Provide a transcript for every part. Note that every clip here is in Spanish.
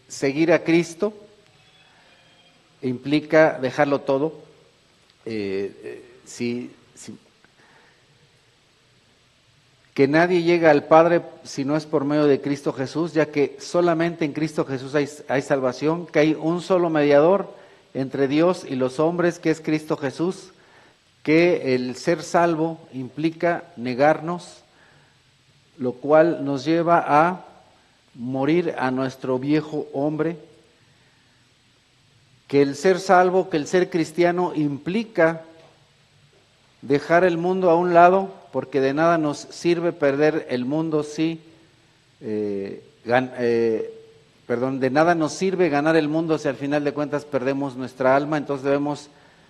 Seguir a Cristo implica dejarlo todo. Que nadie llega al Padre si no es por medio de Cristo Jesús, ya que solamente en Cristo Jesús hay salvación, que hay un solo mediador entre Dios y los hombres, que es Cristo Jesús, que el ser salvo implica negarnos, lo cual nos lleva a morir a nuestro viejo hombre, que el ser salvo, que el ser cristiano implica dejar el mundo a un lado, porque de nada nos sirve perder el mundo de nada nos sirve ganar el mundo si al final de cuentas perdemos nuestra alma. Entonces debemos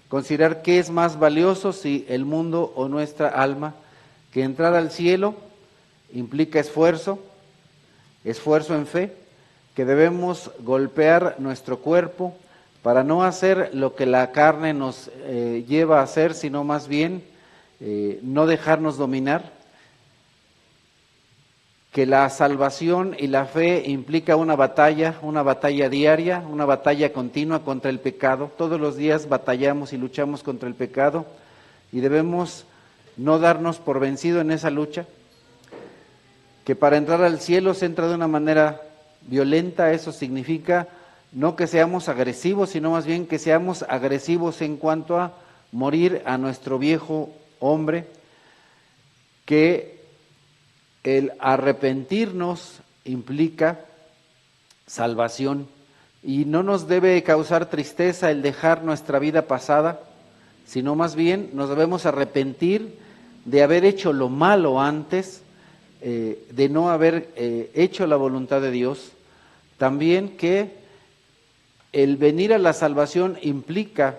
considerar qué es más valioso, si el mundo o nuestra alma, que entrar al cielo implica esfuerzo en fe, que debemos golpear nuestro cuerpo para no hacer lo que la carne nos lleva a hacer, sino más bien no dejarnos dominar, que la salvación y la fe implica una batalla diaria, una batalla continua contra el pecado. Todos los días batallamos y luchamos contra el pecado y debemos no darnos por vencido en esa lucha, que para entrar al cielo se entra de una manera violenta. Eso significa no que seamos agresivos, sino más bien que seamos agresivos en cuanto a morir a nuestro viejo hombre, que el arrepentirnos implica salvación y no nos debe causar tristeza el dejar nuestra vida pasada, sino más bien nos debemos arrepentir de haber hecho lo malo antes, de no haber hecho la voluntad de Dios. También que el venir a la salvación implica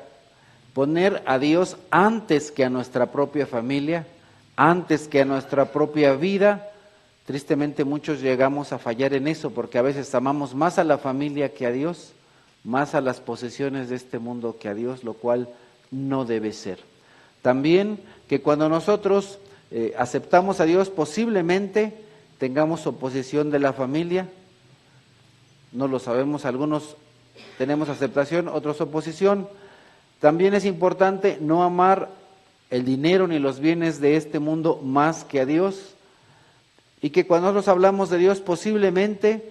poner a Dios antes que a nuestra propia familia, antes que a nuestra propia vida. Tristemente muchos llegamos a fallar en eso, porque a veces amamos más a la familia que a Dios, más a las posesiones de este mundo que a Dios, lo cual no debe ser. También que cuando nosotros aceptamos a Dios, posiblemente tengamos oposición de la familia, no lo sabemos, algunos tenemos aceptación, otros oposición. También es importante no amar el dinero ni los bienes de este mundo más que a Dios, y que cuando nosotros hablamos de Dios posiblemente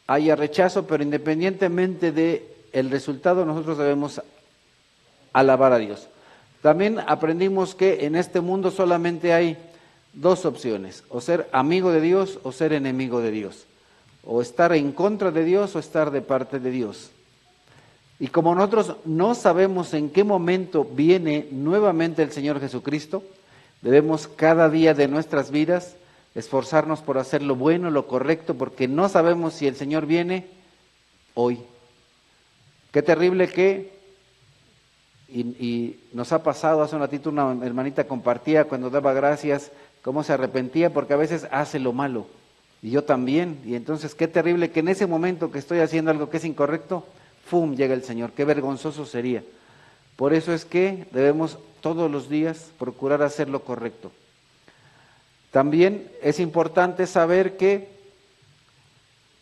haya rechazo, pero independientemente del resultado nosotros debemos alabar a Dios. También aprendimos que en este mundo solamente hay dos opciones: o ser amigo de Dios o ser enemigo de Dios, o estar en contra de Dios o estar de parte de Dios. Y como nosotros no sabemos en qué momento viene nuevamente el Señor Jesucristo, debemos cada día de nuestras vidas esforzarnos por hacer lo bueno, lo correcto, porque no sabemos si el Señor viene hoy. Qué terrible que, y nos ha pasado, hace un ratito una hermanita compartía cuando daba gracias, cómo se arrepentía porque a veces hace lo malo, y yo también, y entonces qué terrible que en ese momento que estoy haciendo algo que es incorrecto, ¡fum!, llega el Señor. Qué vergonzoso sería. Por eso es que debemos todos los días procurar hacer lo correcto. También es importante saber que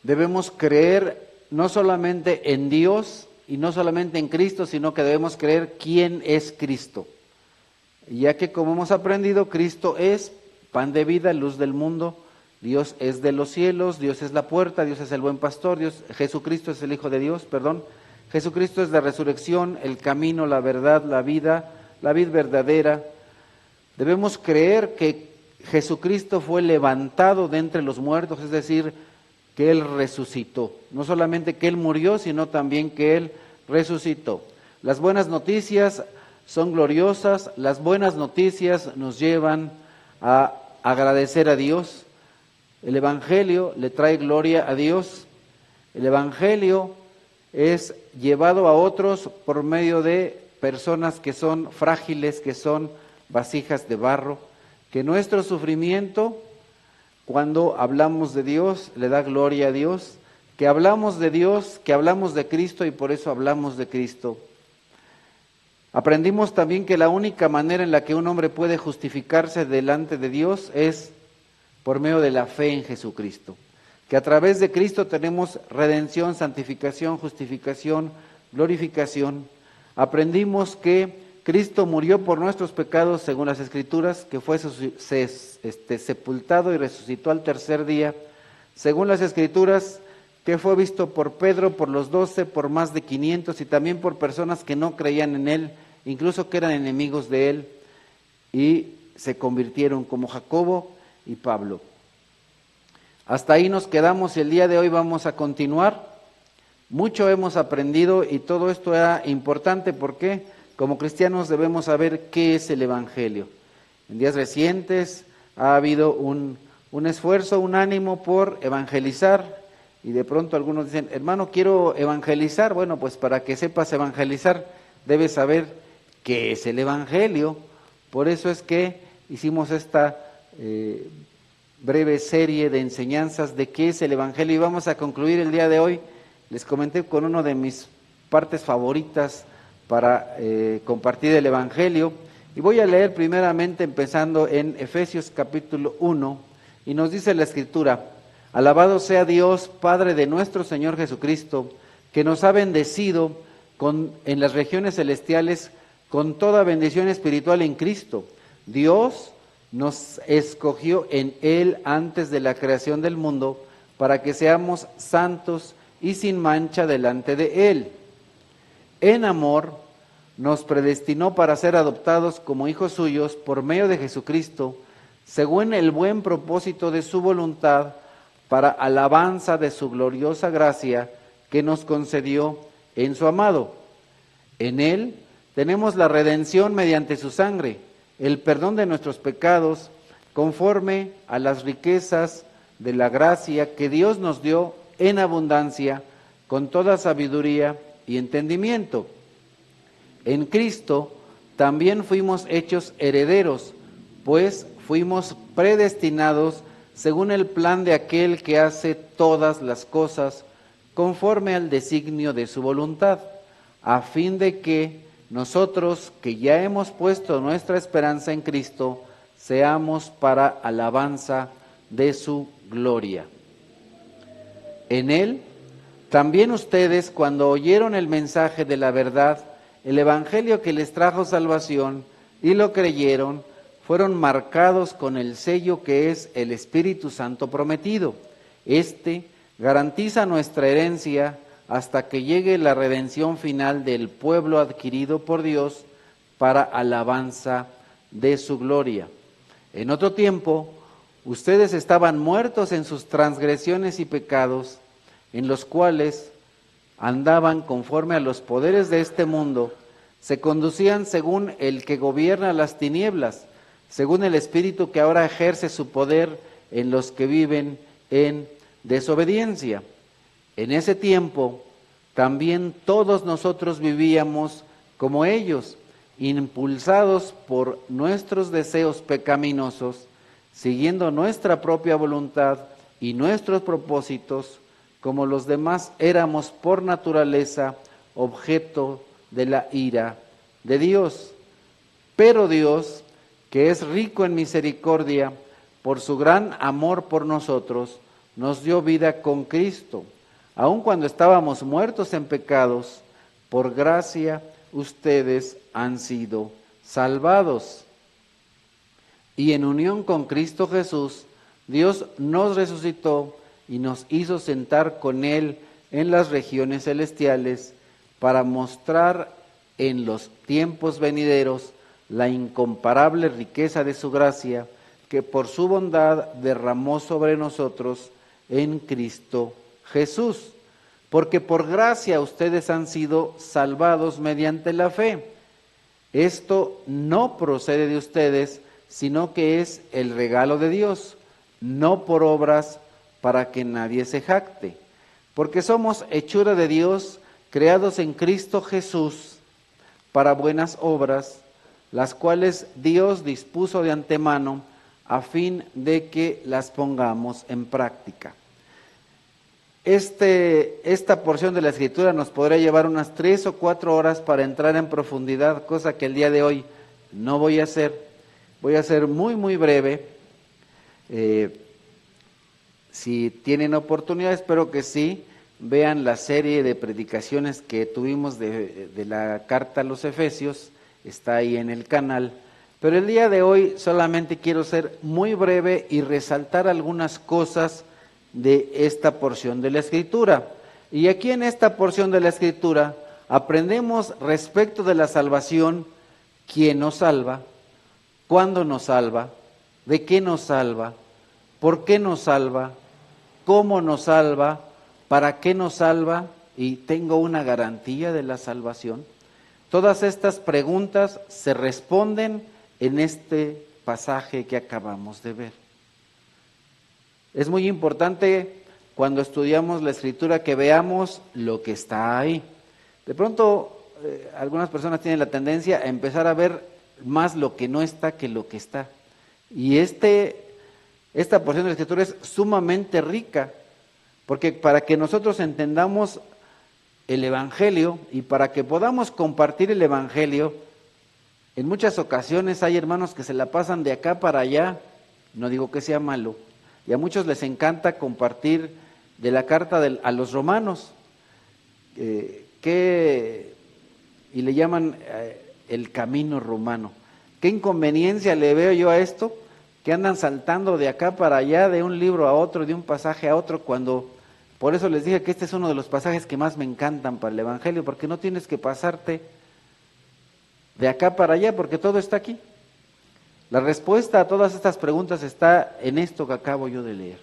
debemos creer no solamente en Dios y no solamente en Cristo, sino que debemos creer quién es Cristo. Ya que, como hemos aprendido, Cristo es pan de vida, luz del mundo, Dios es de los cielos, Dios es la puerta, Dios es el buen pastor, Jesucristo es el Hijo de Dios, Jesucristo es la resurrección, el camino, la verdad, la vida verdadera. Debemos creer que Jesucristo fue levantado de entre los muertos, es decir, que Él resucitó. No solamente que Él murió, sino también que Él resucitó. Las buenas noticias son gloriosas, las buenas noticias nos llevan a agradecer a Dios. El Evangelio le trae gloria a Dios. El Evangelio es llevado a otros por medio de personas que son frágiles, que son vasijas de barro, que nuestro sufrimiento, cuando hablamos de Dios, le da gloria a Dios, que hablamos de Dios, que hablamos de Cristo y por eso hablamos de Cristo. Aprendimos también que la única manera en la que un hombre puede justificarse delante de Dios es por medio de la fe en Jesucristo. que a través de Cristo tenemos redención, santificación, justificación, glorificación. Aprendimos que Cristo murió por nuestros pecados según las Escrituras, que fue sepultado y resucitó al tercer día, según las Escrituras, que fue visto por Pedro, por los 12, por más de 500 y también por personas que no creían en él, incluso que eran enemigos de él, y se convirtieron como Jacobo y Pablo. Hasta ahí nos quedamos y el día de hoy vamos a continuar. Mucho hemos aprendido y todo esto era importante porque como cristianos debemos saber qué es el Evangelio. En días recientes ha habido un esfuerzo, un ánimo por evangelizar y de pronto algunos dicen, hermano, quiero evangelizar. Bueno, pues para que sepas evangelizar debes saber qué es el Evangelio. Por eso es que hicimos esta breve serie de enseñanzas de qué es el Evangelio y vamos a concluir el día de hoy. Les comenté con una de mis partes favoritas para compartir el Evangelio y voy a leer primeramente empezando en Efesios capítulo 1 y nos dice la Escritura: alabado sea Dios, Padre de nuestro Señor Jesucristo, que nos ha bendecido en las regiones celestiales con toda bendición espiritual en Cristo. Dios nos escogió en Él antes de la creación del mundo para que seamos santos y sin mancha delante de Él. En amor nos predestinó para ser adoptados como hijos suyos por medio de Jesucristo, según el buen propósito de su voluntad, para alabanza de su gloriosa gracia que nos concedió en su amado. En Él tenemos la redención mediante su sangre, el perdón de nuestros pecados, conforme a las riquezas de la gracia que Dios nos dio en abundancia, con toda sabiduría y entendimiento. En Cristo también fuimos hechos herederos, pues fuimos predestinados según el plan de aquel que hace todas las cosas conforme al designio de su voluntad, a fin de que nosotros, que ya hemos puesto nuestra esperanza en Cristo, seamos para alabanza de su gloria. En Él, también ustedes, cuando oyeron el mensaje de la verdad, el evangelio que les trajo salvación, y lo creyeron, fueron marcados con el sello que es el Espíritu Santo prometido. Este garantiza nuestra herencia hasta que llegue la redención final del pueblo adquirido por Dios para alabanza de su gloria. En otro tiempo, ustedes estaban muertos en sus transgresiones y pecados, en los cuales andaban conforme a los poderes de este mundo, se conducían según el que gobierna las tinieblas, según el espíritu que ahora ejerce su poder en los que viven en desobediencia. En ese tiempo también todos nosotros vivíamos como ellos, impulsados por nuestros deseos pecaminosos, siguiendo nuestra propia voluntad y nuestros propósitos. Como los demás éramos por naturaleza objeto de la ira de Dios. Pero Dios, que es rico en misericordia, por su gran amor por nosotros, nos dio vida con Cristo. Aun cuando estábamos muertos en pecados, por gracia ustedes han sido salvados. Y en unión con Cristo Jesús, Dios nos resucitó y nos hizo sentar con Él en las regiones celestiales para mostrar en los tiempos venideros la incomparable riqueza de su gracia que por su bondad derramó sobre nosotros en Cristo Jesús. Porque por gracia ustedes han sido salvados mediante la fe. Esto no procede de ustedes, sino que es el regalo de Dios, no por obras para que nadie se jacte. Porque somos hechura de Dios, creados en Cristo Jesús, para buenas obras, las cuales Dios dispuso de antemano a fin de que las pongamos en práctica. Esta porción de la Escritura nos podrá llevar unas 3 o 4 horas para entrar en profundidad, cosa que el día de hoy no voy a hacer. Voy a ser muy, muy breve. Si tienen oportunidad, espero que sí, vean la serie de predicaciones que tuvimos de la carta a los Efesios, está ahí en el canal. Pero el día de hoy solamente quiero ser muy breve y resaltar algunas cosas de esta porción de la Escritura. Y aquí en esta porción de la Escritura aprendemos respecto de la salvación, quién nos salva, cuándo nos salva, de qué nos salva, por qué nos salva, cómo nos salva, para qué nos salva y tengo una garantía de la salvación. Todas estas preguntas se responden en este pasaje que acabamos de ver. Es muy importante cuando estudiamos la Escritura que veamos lo que está ahí. De pronto, algunas personas tienen la tendencia a empezar a ver más lo que no está que lo que está. Y esta porción de la Escritura es sumamente rica, porque para que nosotros entendamos el Evangelio y para que podamos compartir el Evangelio, en muchas ocasiones hay hermanos que se la pasan de acá para allá, no digo que sea malo, y a muchos les encanta compartir de la carta a los romanos, y le llaman el camino romano. ¿Qué inconveniencia le veo yo a esto? Que andan saltando de acá para allá, de un libro a otro, de un pasaje a otro, cuando, por eso les dije que este es uno de los pasajes que más me encantan para el Evangelio, porque no tienes que pasarte de acá para allá, porque todo está aquí. La respuesta a todas estas preguntas está en esto que acabo yo de leer.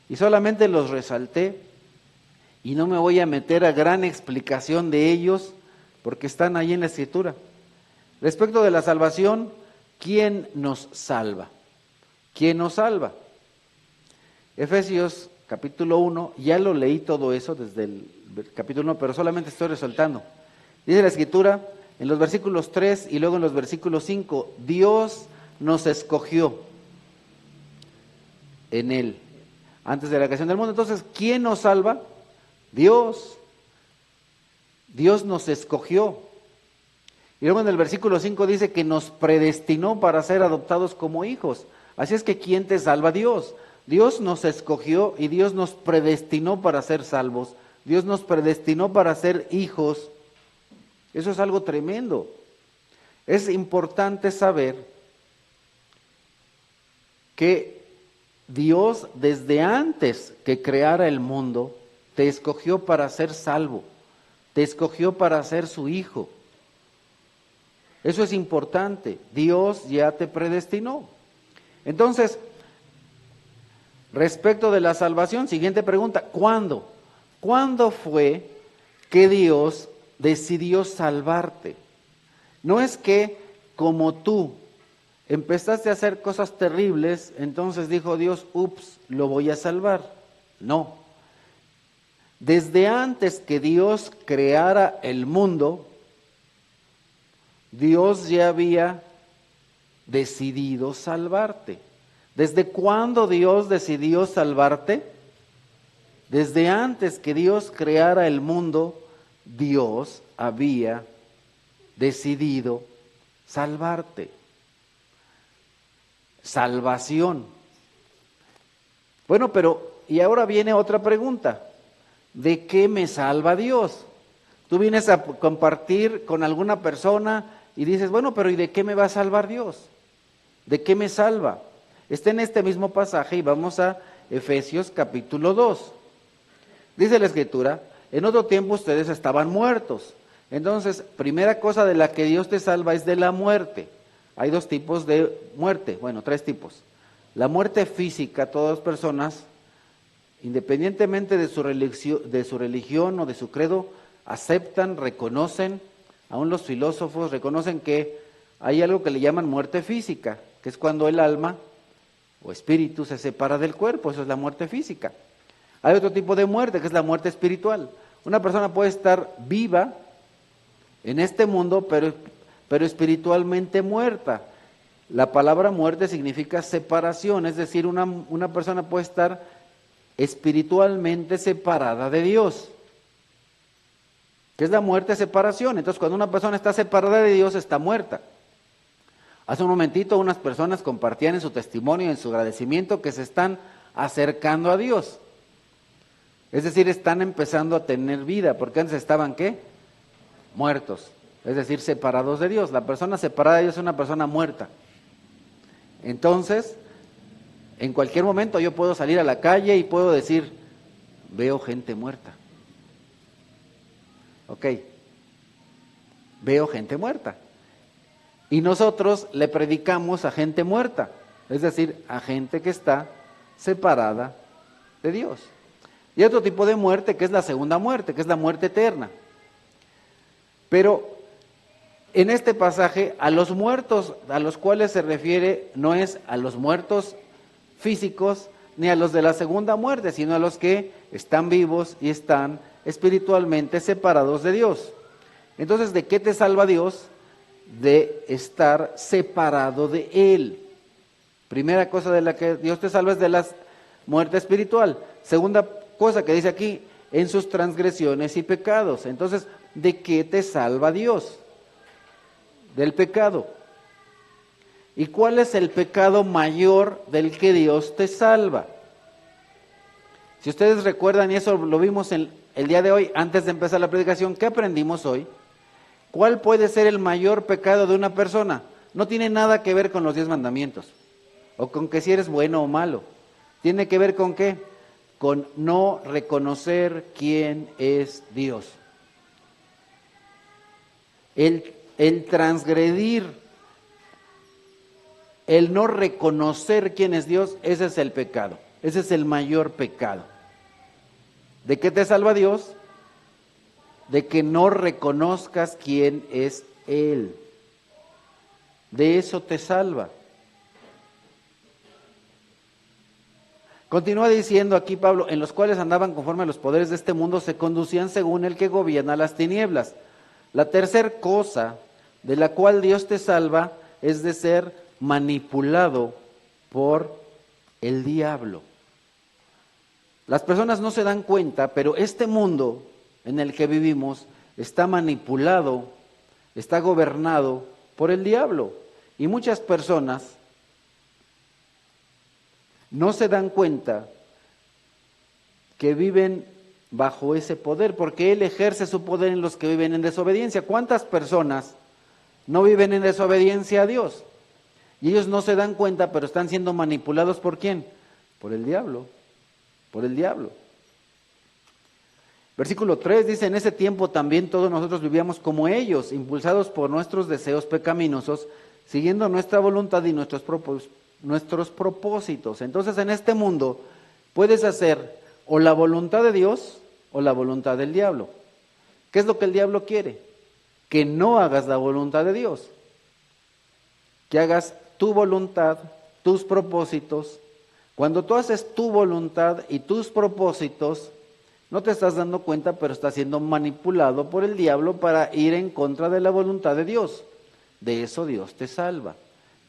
Y solamente los resalté, y no me voy a meter a gran explicación de ellos, porque están ahí en la Escritura. Respecto de la salvación, ¿quién nos salva? ¿Quién nos salva? Efesios capítulo 1, ya lo leí todo eso desde el capítulo 1, pero solamente estoy resaltando. Dice la Escritura en los versículos 3 y luego en los versículos 5, Dios nos escogió en Él, antes de la creación del mundo. Entonces, ¿quién nos salva? Dios. Dios nos escogió. Y luego en el versículo 5 dice que nos predestinó para ser adoptados como hijos. Así es que ¿quién te salva? Dios. Dios nos escogió y Dios nos predestinó para ser salvos. Dios nos predestinó para ser hijos. Eso es algo tremendo. Es importante saber que Dios, desde antes que creara el mundo, te escogió para ser salvo. Te escogió para ser su hijo. Eso es importante. Dios ya te predestinó. Entonces, respecto de la salvación, siguiente pregunta, ¿cuándo? ¿Cuándo fue que Dios decidió salvarte? No es que como tú empezaste a hacer cosas terribles, entonces dijo Dios, ups, lo voy a salvar. No. Desde antes que Dios creara el mundo, Dios ya había decidido salvarte. ¿Desde cuándo Dios decidió salvarte? Desde antes que Dios creara el mundo, Dios había decidido salvarte. Salvación. Bueno, pero, y ahora viene otra pregunta. ¿De qué me salva Dios? Tú vienes a compartir con alguna persona y dices, bueno, pero ¿y de qué me va a salvar Dios? ¿De qué me salva? Está en este mismo pasaje y vamos a Efesios capítulo 2. Dice la Escritura, en otro tiempo ustedes estaban muertos. Entonces, primera cosa de la que Dios te salva es de la muerte. Hay dos tipos de muerte, bueno, tres tipos. La muerte física, todas personas, independientemente de su religión o de su credo, aceptan, reconocen, aún los filósofos reconocen que hay algo que le llaman muerte física, que es cuando el alma o espíritu se separa del cuerpo, eso es la muerte física. Hay otro tipo de muerte, que es la muerte espiritual. Una persona puede estar viva en este mundo, pero espiritualmente muerta. La palabra muerte significa separación, es decir, una persona puede estar espiritualmente separada de Dios. ¿Qué es la muerte? Separación. Entonces, cuando una persona está separada de Dios, está muerta. Hace un momentito unas personas compartían en su testimonio, en su agradecimiento, que se están acercando a Dios. Es decir, están empezando a tener vida, porque antes estaban, ¿qué? Muertos, es decir, separados de Dios. La persona separada de Dios es una persona muerta. Entonces, en cualquier momento yo puedo salir a la calle y puedo decir, veo gente muerta. Ok, veo gente muerta. Y nosotros le predicamos a gente muerta, es decir, a gente que está separada de Dios. Y otro tipo de muerte que es la segunda muerte, que es la muerte eterna. Pero en este pasaje, a los muertos a los cuales se refiere no es a los muertos físicos ni a los de la segunda muerte, sino a los que están vivos y están espiritualmente separados de Dios. Entonces, ¿de qué te salva Dios? De estar separado de Él. Primera cosa de la que Dios te salva es de la muerte espiritual. Segunda cosa que dice aquí, en sus transgresiones y pecados. Entonces, ¿de qué te salva Dios? Del pecado. ¿Y cuál es el pecado mayor del que Dios te salva? Si ustedes recuerdan, y eso lo vimos el día de hoy, antes de empezar la predicación, ¿qué aprendimos hoy? ¿Cuál puede ser el mayor pecado de una persona? No tiene nada que ver con los 10 mandamientos, o con que si eres bueno o malo. ¿Tiene que ver con qué? Con no reconocer quién es Dios. El transgredir, el no reconocer quién es Dios, ese es el pecado. Ese es el mayor pecado. ¿De qué te salva Dios? De que no reconozcas quién es Él. De eso te salva. Continúa diciendo aquí Pablo, en los cuales andaban conforme a los poderes de este mundo, se conducían según el que gobierna las tinieblas. La tercera cosa de la cual Dios te salva es de ser manipulado por el diablo. Las personas no se dan cuenta, pero este mundo en el que vivimos está manipulado, está gobernado por el diablo. Y muchas personas no se dan cuenta que viven bajo ese poder, porque Él ejerce su poder en los que viven en desobediencia. ¿Cuántas personas no viven en desobediencia a Dios? Y ellos no se dan cuenta, pero están siendo manipulados ¿por quién? Por el diablo, por el diablo. Versículo 3 dice, en ese tiempo también todos nosotros vivíamos como ellos, impulsados por nuestros deseos pecaminosos, siguiendo nuestra voluntad y nuestros propósitos. Entonces en este mundo puedes hacer o la voluntad de Dios o la voluntad del diablo. ¿Qué es lo que el diablo quiere? Que no hagas la voluntad de Dios, que hagas tu voluntad, tus propósitos. Cuando tú haces tu voluntad y tus propósitos, no te estás dando cuenta, pero estás siendo manipulado por el diablo para ir en contra de la voluntad de Dios. De eso Dios te salva,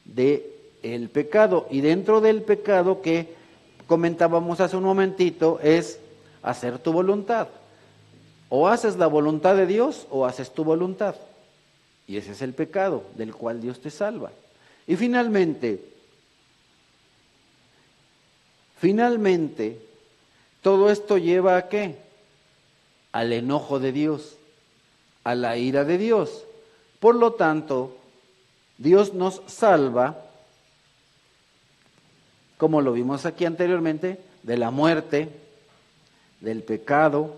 de el pecado. Y dentro del pecado que comentábamos hace un momentito es hacer tu voluntad. O haces la voluntad de Dios o haces tu voluntad. Y ese es el pecado del cual Dios te salva. Y finalmente, todo esto lleva ¿a qué? Al enojo de Dios, a la ira de Dios. Por lo tanto, Dios nos salva, como lo vimos aquí anteriormente, de la muerte, del pecado,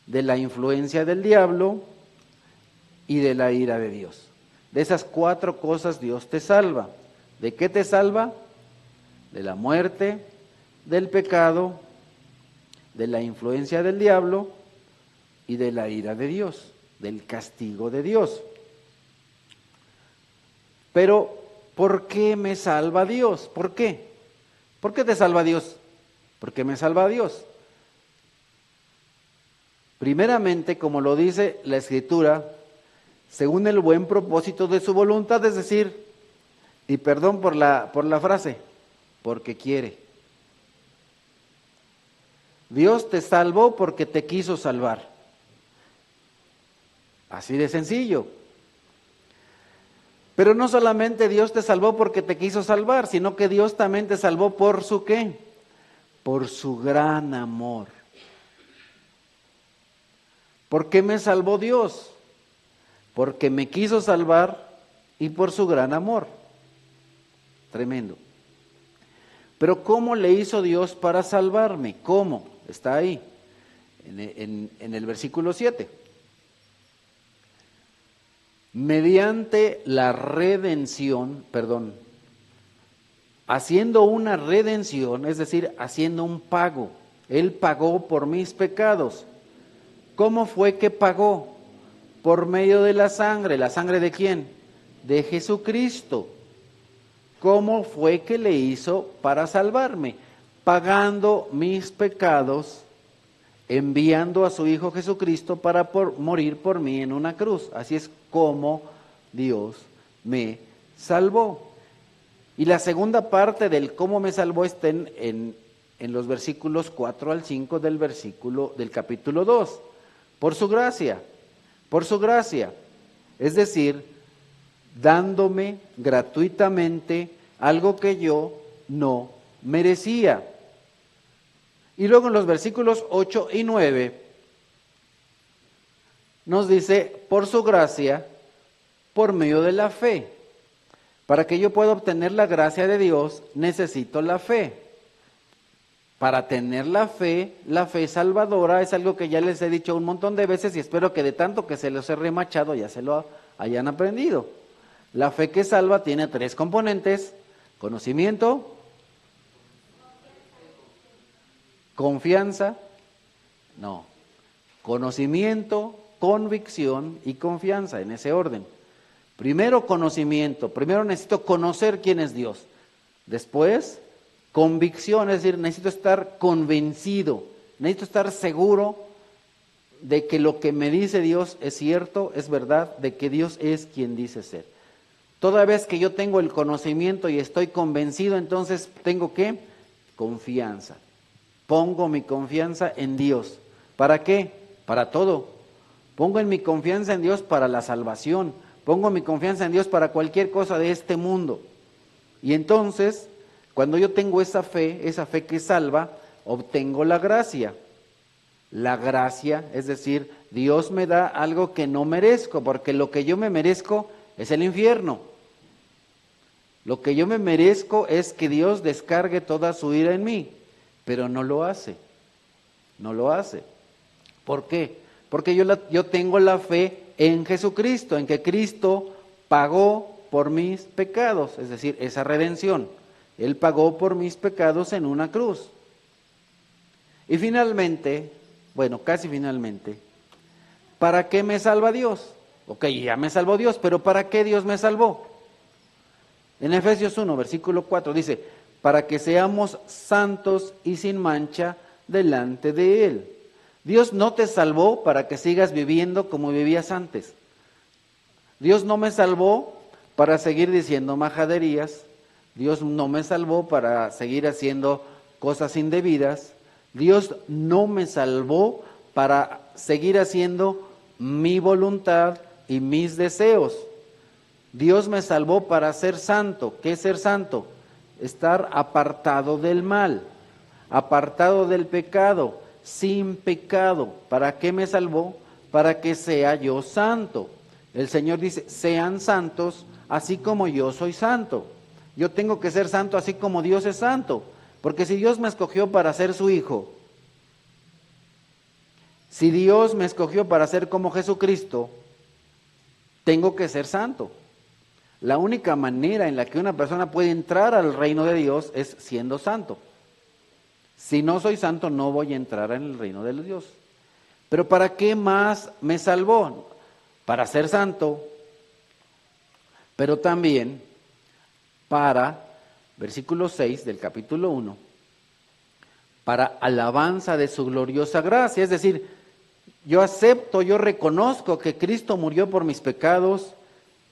de la influencia del diablo y de la ira de Dios. De esas 4 cosas Dios te salva. ¿De qué te salva? De la muerte, del pecado, de la influencia del diablo y de la ira de Dios, del castigo de Dios. Pero, ¿por qué me salva Dios? ¿Por qué? ¿Por qué te salva Dios? ¿Por qué me salva Dios? Primeramente, como lo dice la Escritura, según el buen propósito de su voluntad, es decir, y perdón por la frase, porque quiere. Dios te salvó porque te quiso salvar. Así de sencillo. Pero no solamente Dios te salvó porque te quiso salvar, sino que Dios también te salvó por su ¿qué? por su gran amor. ¿Por qué me salvó Dios? Porque me quiso salvar y por su gran amor. Tremendo. Pero ¿cómo le hizo Dios para salvarme? ¿Cómo? Está ahí, en el versículo 7. Mediante la redención, haciendo una redención, es decir, haciendo un pago. Él pagó por mis pecados. ¿Cómo fue que pagó? Por medio de la sangre. ¿La sangre de quién? De Jesucristo. ¿Cómo fue que le hizo para salvarme? Pagando mis pecados, enviando a su Hijo Jesucristo para morir por mí en una cruz. Así es como Dios me salvó. Y la segunda parte del cómo me salvó está en los versículos 4 al 5 del capítulo 2. Por su gracia, es decir, dándome gratuitamente algo que yo no merecía. Y luego en los versículos 8 y 9 nos dice, por su gracia, por medio de la fe. Para que yo pueda obtener la gracia de Dios, necesito la fe. Para tener la fe salvadora, es algo que ya les he dicho un montón de veces y espero que de tanto que se los he remachado ya se lo hayan aprendido. La fe que salva tiene 3 componentes: conocimiento, conocimiento, convicción y confianza, en ese orden. Primero conocimiento, primero necesito conocer quién es Dios. Después convicción, es decir, necesito estar convencido, necesito estar seguro de que lo que me dice Dios es cierto, es verdad, de que Dios es quien dice ser. Toda vez que yo tengo el conocimiento y estoy convencido, entonces tengo ¿qué? Confianza. Pongo mi confianza en Dios. ¿Para qué? Para todo. Pongo en mi confianza en Dios para la salvación. Pongo mi confianza en Dios para cualquier cosa de este mundo. Y entonces, cuando yo tengo esa fe que salva, obtengo la gracia. La gracia, es decir, Dios me da algo que no merezco, porque lo que yo me merezco es el infierno. Lo que yo me merezco es que Dios descargue toda su ira en mí, pero no lo hace. No lo hace. ¿Por qué? Porque yo tengo la fe en Jesucristo, en que Cristo pagó por mis pecados, es decir, esa redención. Él pagó por mis pecados en una cruz. Y finalmente, casi finalmente, ¿para qué me salva Dios? Ok, ya me salvó Dios, pero ¿para qué Dios me salvó? En Efesios 1, versículo 4 dice, para que seamos santos y sin mancha delante de Él. Dios no te salvó para que sigas viviendo como vivías antes. Dios no me salvó para seguir diciendo majaderías. Dios no me salvó para seguir haciendo cosas indebidas. Dios no me salvó para seguir haciendo mi voluntad y mis deseos. Dios me salvó para ser santo. ¿Qué es ser santo? Estar apartado del mal, apartado del pecado, sin pecado. ¿Para qué me salvó? Para que sea yo santo. El Señor dice, sean santos así como yo soy santo. Yo tengo que ser santo así como Dios es santo. Porque si Dios me escogió para ser su hijo, si Dios me escogió para ser como Jesucristo, tengo que ser santo. La única manera en la que una persona puede entrar al reino de Dios es siendo santo. Si no soy santo, no voy a entrar en el reino de Dios. Pero ¿para qué más me salvó? Para ser santo, pero también para, versículo 6 del capítulo 1, para alabanza de su gloriosa gracia. Es decir, yo acepto, yo reconozco que Cristo murió por mis pecados.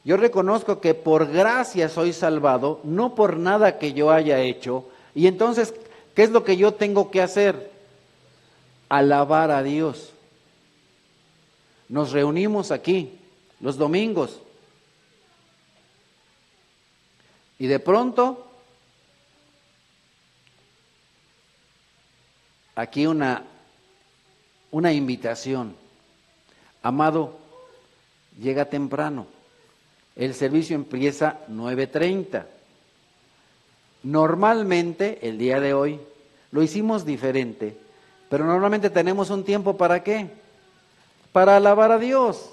Yo reconozco que por gracia soy salvado, no por nada que yo haya hecho. Y entonces, ¿qué es lo que yo tengo que hacer? Alabar a Dios. Nos reunimos aquí los domingos. Y de pronto, aquí una invitación. Amado, llega temprano. El servicio empieza 9:30. Normalmente, el día de hoy, lo hicimos diferente, pero normalmente tenemos un tiempo ¿para qué? Para alabar a Dios.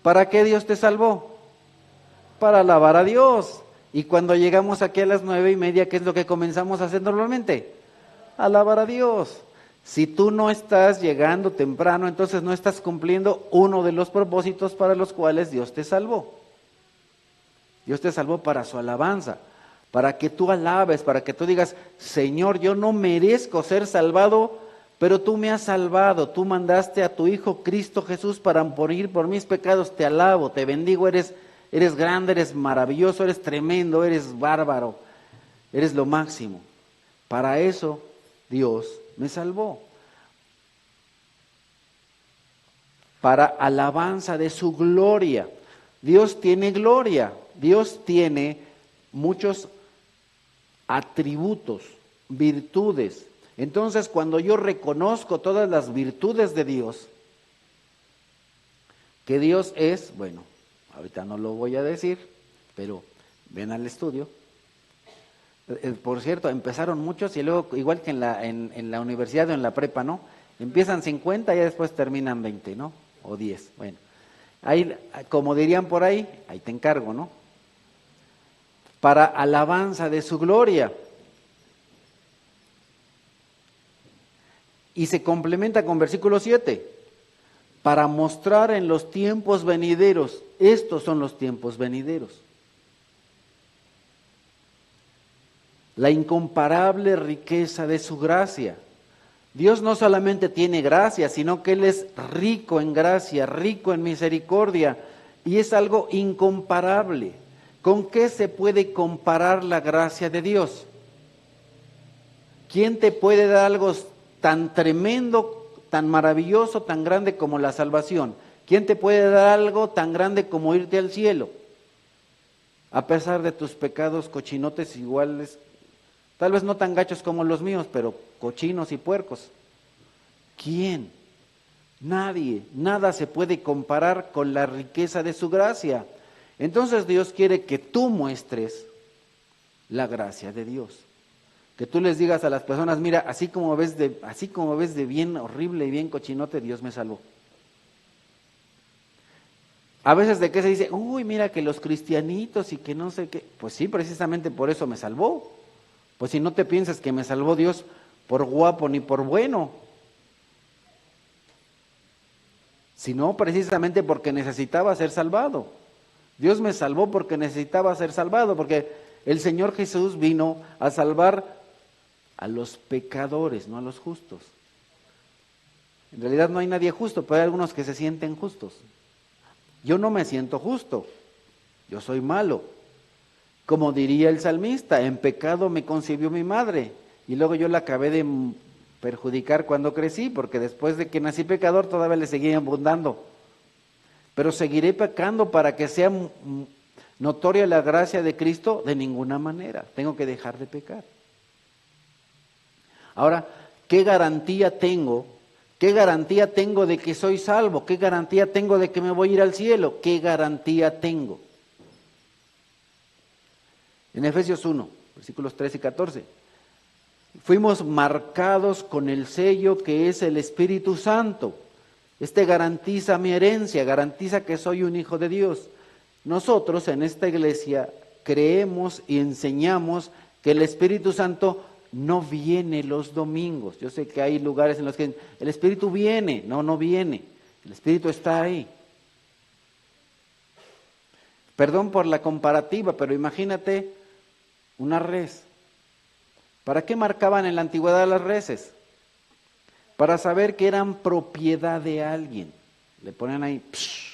¿Para qué Dios te salvó? Para alabar a Dios. Y cuando llegamos aquí a las 9:30, ¿qué es lo que comenzamos a hacer normalmente? Alabar a Dios. Si tú no estás llegando temprano, entonces no estás cumpliendo uno de los propósitos para los cuales Dios te salvó. Dios te salvó para su alabanza, para que tú alabes, para que tú digas, Señor, yo no merezco ser salvado, pero tú me has salvado, tú mandaste a tu Hijo Cristo Jesús para morir por mis pecados, te alabo, te bendigo, eres grande, eres maravilloso, eres tremendo, eres bárbaro, eres lo máximo. Para eso Dios me salvó. Para alabanza de su gloria. Dios tiene gloria, Dios tiene muchos atributos, virtudes. Entonces, cuando yo reconozco todas las virtudes de Dios, que Dios es, bueno, ahorita no lo voy a decir, pero ven al estudio. Por cierto, empezaron muchos y luego, igual que en la universidad o en la prepa, ¿no? Empiezan 50 y después terminan 20, ¿no? O 10, bueno. Ahí, como dirían por ahí te encargo, ¿no? Para alabanza de su gloria. Y se complementa con versículo 7. Para mostrar en los tiempos venideros, estos son los tiempos venideros, la incomparable riqueza de su gracia. Dios no solamente tiene gracia, sino que Él es rico en gracia, rico en misericordia, y es algo incomparable. ¿Con qué se puede comparar la gracia de Dios? ¿Quién te puede dar algo tan tremendo, tan maravilloso, tan grande como la salvación? ¿Quién te puede dar algo tan grande como irte al cielo? A pesar de tus pecados cochinotes iguales, tal vez no tan gachos como los míos, pero cochinos y puercos. ¿Quién? Nadie, nada se puede comparar con la riqueza de su gracia. Entonces Dios quiere que tú muestres la gracia de Dios. Que tú les digas a las personas, mira, así como ves de bien horrible y bien cochinote, Dios me salvó. A veces de qué se dice, uy, mira que los cristianitos y que no sé qué. Pues sí, precisamente por eso me salvó. Pues si no te piensas que me salvó Dios por guapo ni por bueno, sino precisamente porque necesitaba ser salvado. Dios me salvó porque necesitaba ser salvado, porque el Señor Jesús vino a salvar a los pecadores, no a los justos. En realidad no hay nadie justo, pero hay algunos que se sienten justos. Yo no me siento justo, yo soy malo. Como diría el salmista, en pecado me concibió mi madre, y luego yo la acabé de perjudicar cuando crecí, porque después de que nací pecador todavía le seguí abundando. Pero seguiré pecando para que sea notoria la gracia de Cristo, de ninguna manera. Tengo que dejar de pecar. Ahora, ¿qué garantía tengo? ¿Qué garantía tengo de que soy salvo? ¿Qué garantía tengo de que me voy a ir al cielo? ¿Qué garantía tengo? En Efesios 1, versículos 13 y 14. Fuimos marcados con el sello que es el Espíritu Santo. Este garantiza mi herencia, garantiza que soy un hijo de Dios. Nosotros en esta iglesia creemos y enseñamos que el Espíritu Santo no viene los domingos. Yo sé que hay lugares en los que el Espíritu viene, no viene. El Espíritu está ahí. Perdón por la comparativa, pero imagínate una res. ¿Para qué marcaban en la antigüedad las reses? Para saber que eran propiedad de alguien. Le ponían ahí. Psh.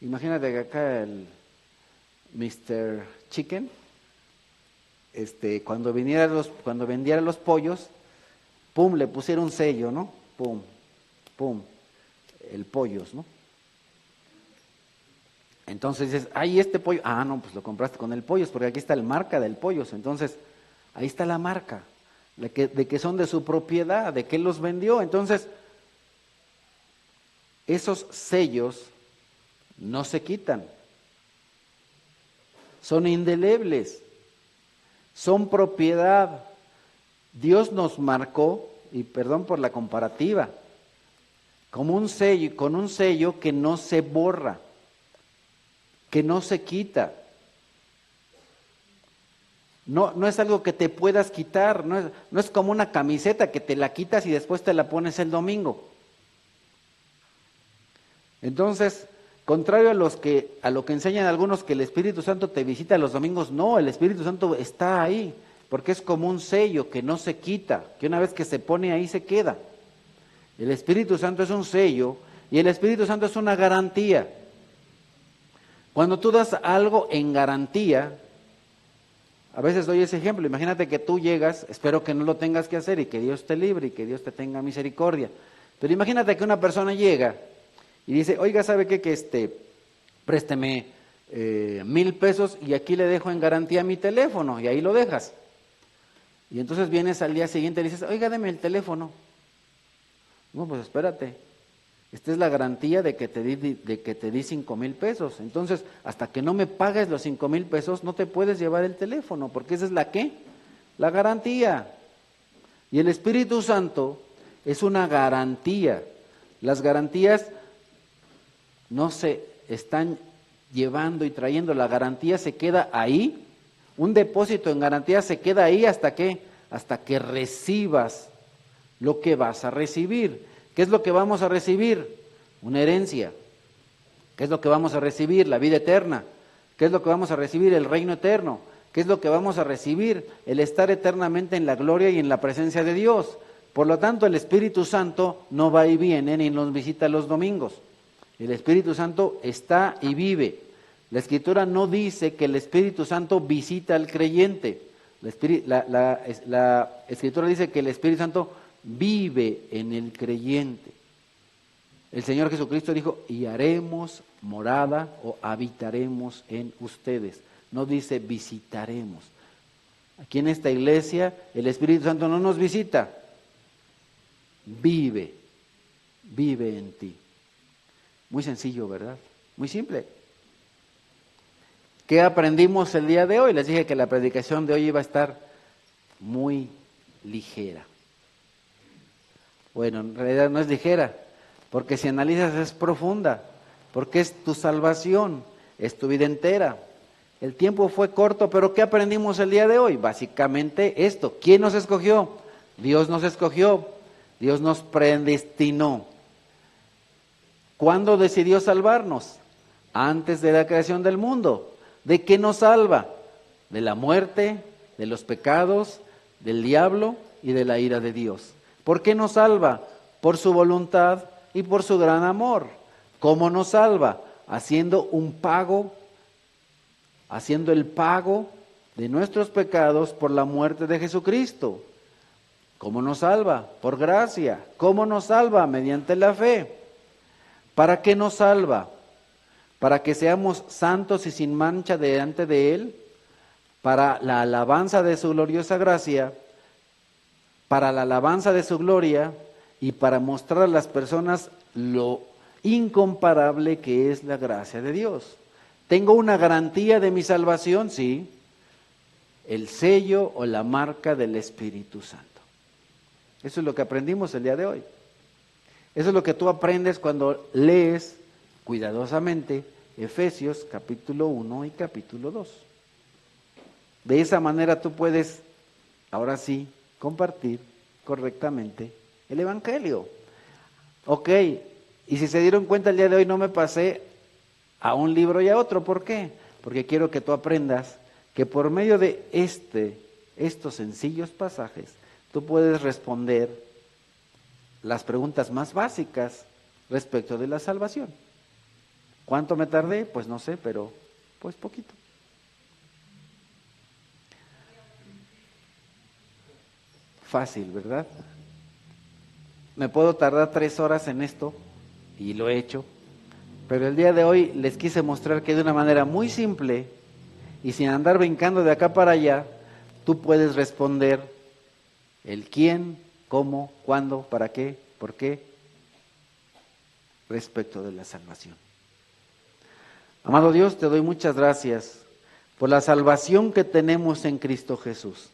Imagínate que acá el Mr. Chicken, cuando vendiera los pollos, pum, le pusiera un sello, ¿no? Pum, pum, el pollos, ¿no? Entonces dices, ay, este pollo, no, pues lo compraste con el pollos, porque aquí está la marca del pollos, entonces ahí está la marca. de que son de su propiedad, de que Él los vendió. Entonces, esos sellos no se quitan, son indelebles, son propiedad. Dios nos marcó, y perdón por la comparativa, como un sello, con un sello que no se borra, que no se quita. No es algo que te puedas quitar, no es como una camiseta que te la quitas y después te la pones el domingo. Entonces, contrario a lo que enseñan algunos que el Espíritu Santo te visita los domingos, no, el Espíritu Santo está ahí, porque es como un sello que no se quita, que una vez que se pone ahí se queda. El Espíritu Santo es un sello y el Espíritu Santo es una garantía. Cuando tú das algo en garantía, a veces doy ese ejemplo, imagínate que tú llegas, espero que no lo tengas que hacer y que Dios te libre y que Dios te tenga misericordia, pero imagínate que una persona llega y dice, oiga, ¿sabe qué? Présteme 1,000 pesos y aquí le dejo en garantía mi teléfono, y ahí lo dejas. Y entonces vienes al día siguiente y le dices, oiga, deme el teléfono. No, pues espérate, esta es la garantía de que te di 5,000 pesos. Entonces, hasta que no me pagues los 5,000 pesos, no te puedes llevar el teléfono, porque esa es la ¿qué? La garantía. Y el Espíritu Santo es una garantía. Las garantías no se están llevando y trayendo, la garantía se queda ahí. Un depósito en garantía se queda ahí hasta que recibas lo que vas a recibir. ¿Qué es lo que vamos a recibir? Una herencia. ¿Qué es lo que vamos a recibir? La vida eterna. ¿Qué es lo que vamos a recibir? El reino eterno. ¿Qué es lo que vamos a recibir? El estar eternamente en la gloria y en la presencia de Dios. Por lo tanto, el Espíritu Santo no va y viene ni nos visita los domingos. El Espíritu Santo está y vive. La Escritura no dice que el Espíritu Santo visita al creyente. La Escritura dice que el Espíritu Santo vive en el creyente. El Señor Jesucristo dijo, y haremos morada o habitaremos en ustedes. No dice visitaremos. Aquí en esta iglesia el Espíritu Santo no nos visita, vive en ti. Muy sencillo, ¿verdad? Muy simple. ¿Qué aprendimos el día de hoy? Les dije que la predicación de hoy iba a estar muy ligera. Bueno, en realidad no es ligera, porque si analizas es profunda, porque es tu salvación, es tu vida entera. El tiempo fue corto, pero ¿qué aprendimos el día de hoy? Básicamente esto. ¿Quién nos escogió? Dios nos escogió, Dios nos predestinó. ¿Cuándo decidió salvarnos? Antes de la creación del mundo. ¿De qué nos salva? De la muerte, de los pecados, del diablo y de la ira de Dios. ¿Por qué nos salva? Por su voluntad y por su gran amor. ¿Cómo nos salva? Haciendo el pago de nuestros pecados por la muerte de Jesucristo. ¿Cómo nos salva? Por gracia. ¿Cómo nos salva? Mediante la fe. ¿Para qué nos salva? Para que seamos santos y sin mancha delante de Él, para la alabanza de su gloriosa gracia, para la alabanza de su gloria y para mostrar a las personas lo incomparable que es la gracia de Dios. ¿Tengo una garantía de mi salvación? Sí. El sello o la marca del Espíritu Santo. Eso es lo que aprendimos el día de hoy. Eso es lo que tú aprendes cuando lees cuidadosamente Efesios capítulo 1 y capítulo 2. De esa manera tú puedes, ahora sí, compartir correctamente el Evangelio. Ok, y si se dieron cuenta el día de hoy no me pasé a un libro y a otro. ¿Por qué? Porque quiero que tú aprendas que por medio de estos sencillos pasajes, tú puedes responder las preguntas más básicas respecto de la salvación. ¿Cuánto me tardé? Pues no sé, pero pues poquito. Fácil, ¿verdad? Me puedo tardar 3 horas en esto, y lo he hecho, pero el día de hoy les quise mostrar que de una manera muy simple, y sin andar brincando de acá para allá, tú puedes responder El quién, cómo, cuándo, para qué, por qué, respecto de la salvación. Amado Dios, te doy muchas gracias por la salvación que tenemos en Cristo Jesús.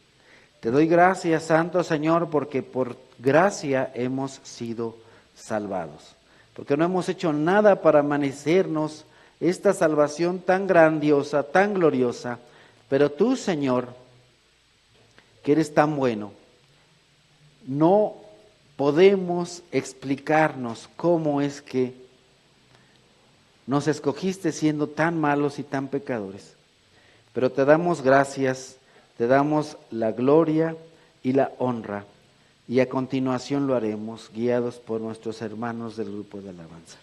Te doy gracias, Santo Señor, porque por gracia hemos sido salvados. Porque no hemos hecho nada para merecernos esta salvación tan grandiosa, tan gloriosa. Pero tú, Señor, que eres tan bueno, no podemos explicarnos cómo es que nos escogiste siendo tan malos y tan pecadores. Pero te damos gracias, te damos la gloria y la honra. Y a continuación lo haremos, guiados por nuestros hermanos del grupo de alabanza.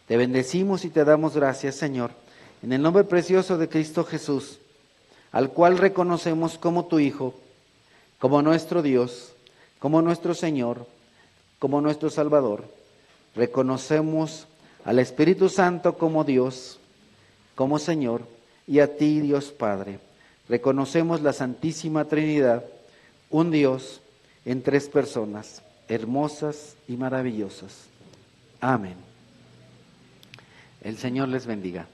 Te bendecimos y te damos gracias, Señor, en el nombre precioso de Cristo Jesús, al cual reconocemos como tu Hijo, como nuestro Dios, como nuestro Señor, como nuestro Salvador. Reconocemos al Espíritu Santo como Dios, como Señor, y a ti, Dios Padre. Reconocemos la Santísima Trinidad, un Dios en tres personas, hermosas y maravillosas. Amén. El Señor les bendiga.